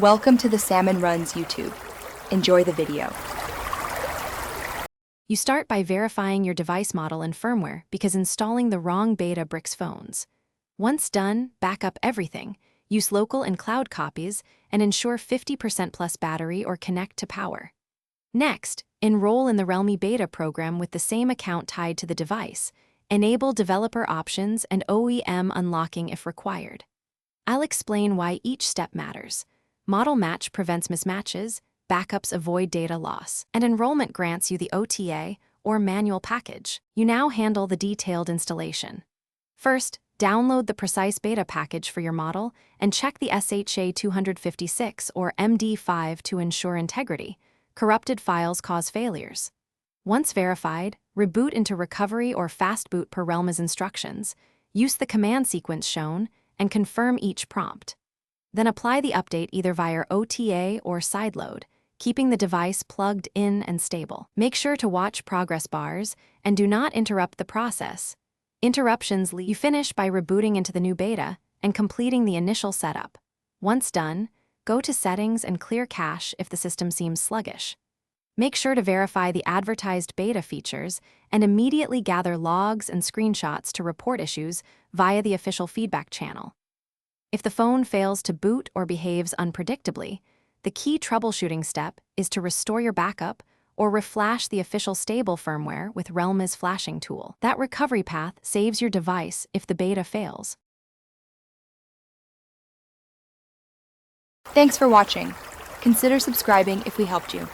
Welcome to the Salmon Runs YouTube. Enjoy the video. You start by verifying your device model and firmware because installing the wrong beta bricks phones. Once done, back up everything, use local and cloud copies, and ensure 50% plus battery or connect to power. Next, enroll in the Realme beta program with the same account tied to the device. Enable developer options and OEM unlocking if required. I'll explain why each step matters. Model match prevents mismatches, backups avoid data loss, and enrollment grants you the OTA or manual package. You now handle the detailed installation. First, download the precise beta package for your model and check the SHA-256 or MD5 to ensure integrity. Corrupted files cause failures. Once verified, reboot into recovery or fast boot per Realme's instructions, use the command sequence shown, and confirm each prompt. Then apply the update either via OTA or sideload, keeping the device plugged in and stable. Make sure to watch progress bars and do not interrupt the process. Interruptions lead. You finish by rebooting into the new beta and completing the initial setup. Once done, go to Settings and clear cache if the system seems sluggish. Make sure to verify the advertised beta features and immediately gather logs and screenshots to report issues via the official feedback channel. If the phone fails to boot or behaves unpredictably, the key troubleshooting step is to restore your backup or reflash the official stable firmware with Realme's flashing tool. That recovery path saves your device if the beta fails. Thanks for watching. Consider subscribing if we helped you.